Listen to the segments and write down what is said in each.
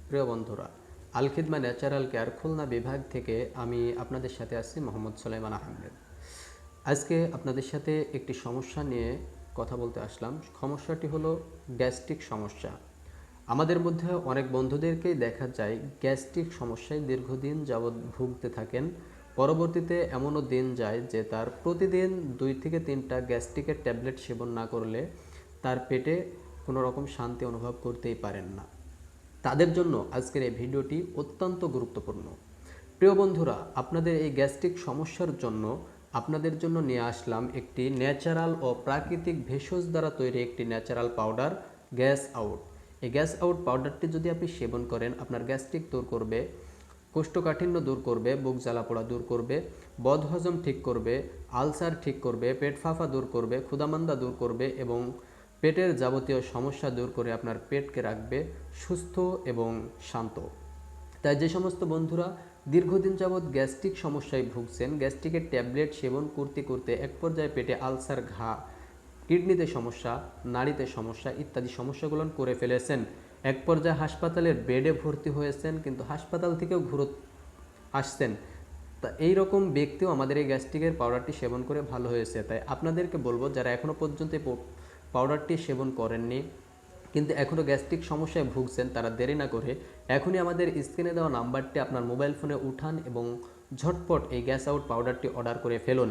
প্রিয় বন্ধুরা, আল Khidma natural care Khulna বিভাগ থেকে আমি আপনাদের সাথে আছি মোহাম্মদ সুলাইমান আহমেদ। আজকে আপনাদের সাথে একটি সমস্যা নিয়ে কথা বলতে আসলাম। সমস্যাটি হলো গ্যাস্ট্রিক সমস্যা। আমাদের মধ্যে অনেক বন্ধুদেরকেই দেখা যায় গ্যাস্ট্রিক সমস্যায় দীর্ঘদিন যাবৎ ভুগতে থাকেন। পরবর্তীতে এমনও দিন যায় যে তার প্রতিদিন 2 থেকে 3টা গ্যাস্ট্রিকের ট্যাবলেট সেবন না করলে তার পেটে কোনো রকম শান্তি অনুভব করতেই পারেন না। তাদের জন্য আজকের এই ভিডিওটি অত্যন্ত গুরুত্বপূর্ণ। প্রিয় বন্ধুরা, আপনাদের এই গ্যাস্ট্রিক সমস্যার জন্য আপনাদের জন্য নিয়ে আসলাম একটি ন্যাচারাল ও প্রাকৃতিক ভেষজ দ্বারা তৈরি একটি ন্যাচারাল পাউডার, গ্যাস আউট। এই গ্যাস আউট পাউডারটি যদি আপনি সেবন করেন, আপনার গ্যাস্ট্রিক দূর করবে, কোষ্ঠকাঠিন্য দূর করবে, বুক জ্বালাপোড়া দূর করবে, বদহজম ঠিক করবে, আলসার ঠিক করবে, পেট ফাঁপা দূর করবে, ক্ষুধামান্দা দূর করবে এবং পেটের যাবতীয় সমস্যা দূর করে আপনার পেটকে রাখবে সুস্থ এবং শান্ত। তাই যে সমস্ত বন্ধুরা দীর্ঘদিন যাবৎ গ্যাস্ট্রিক সমস্যায় ভুগছেন, গ্যাস্ট্রিকের ট্যাবলেট সেবন করতে করতে এক পর্যায়ে পেটে আলসার, ঘা, কিডনিতে সমস্যা, নাড়িতে সমস্যা ইত্যাদি সমস্যাগুলো করে ফেলেছেন, এক পর্যায়ে হাসপাতালের বেডে ভর্তি হয়েছেন, কিন্তু হাসপাতাল থেকেও ঘুরে আসছেন, তা এইরকম ব্যক্তিও আমাদের এই গ্যাস্ট্রিকের পাউডারটি সেবন করে ভালো হয়েছে। তাই আপনাদেরকে বলবো, যারা এখনও পর্যন্ত পাউডারটি সেবন করেননি কিন্তু এখনও গ্যাস্ট্রিক সমস্যায় ভুগছেন, তারা দেরি না করে এখনই আমাদের স্ক্রিনে দেওয়া নাম্বারটি আপনার মোবাইল ফোনে উঠান এবং ঝটপট এই গ্যাস আউট পাউডারটি অর্ডার করে ফেলুন।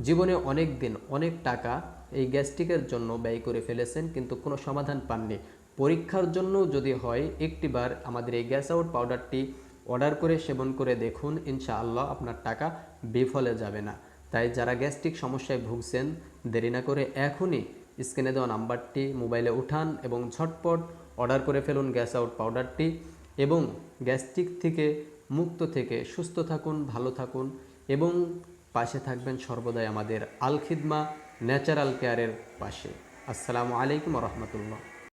জীবনে অনেক দিন অনেক টাকা এই গ্যাস্ট্রিকের জন্য ব্যয় করে ফেলেছেন কিন্তু কোনো সমাধান পাননি। পরীক্ষার জন্য যদি হয় একটিবার আমাদের এই গ্যাস আউট পাউডারটি অর্ডার করে সেবন করে দেখুন, ইনশাআল্লাহ আপনার টাকা বিফলে যাবে না। তাই যারা গ্যাস্ট্রিক সমস্যায় ভুগছেন, দেরি না করে এখনই স্ক্রিনে দেওয়া নাম্বারটি মোবাইলে উঠান এবং ঝটপট অর্ডার করে ফেলুন গ্যাস আউট পাউডারটি এবং গ্যাস্ট্রিক থেকে মুক্ত থেকে সুস্থ থাকুন, ভালো থাকুন এবং পাশে থাকবেন সর্বদাই আমাদের আল খিদমা ন্যাচারাল কেয়ারের পাশে। আসসালামু আলাইকুম ওয়া রাহমাতুল্লাহ।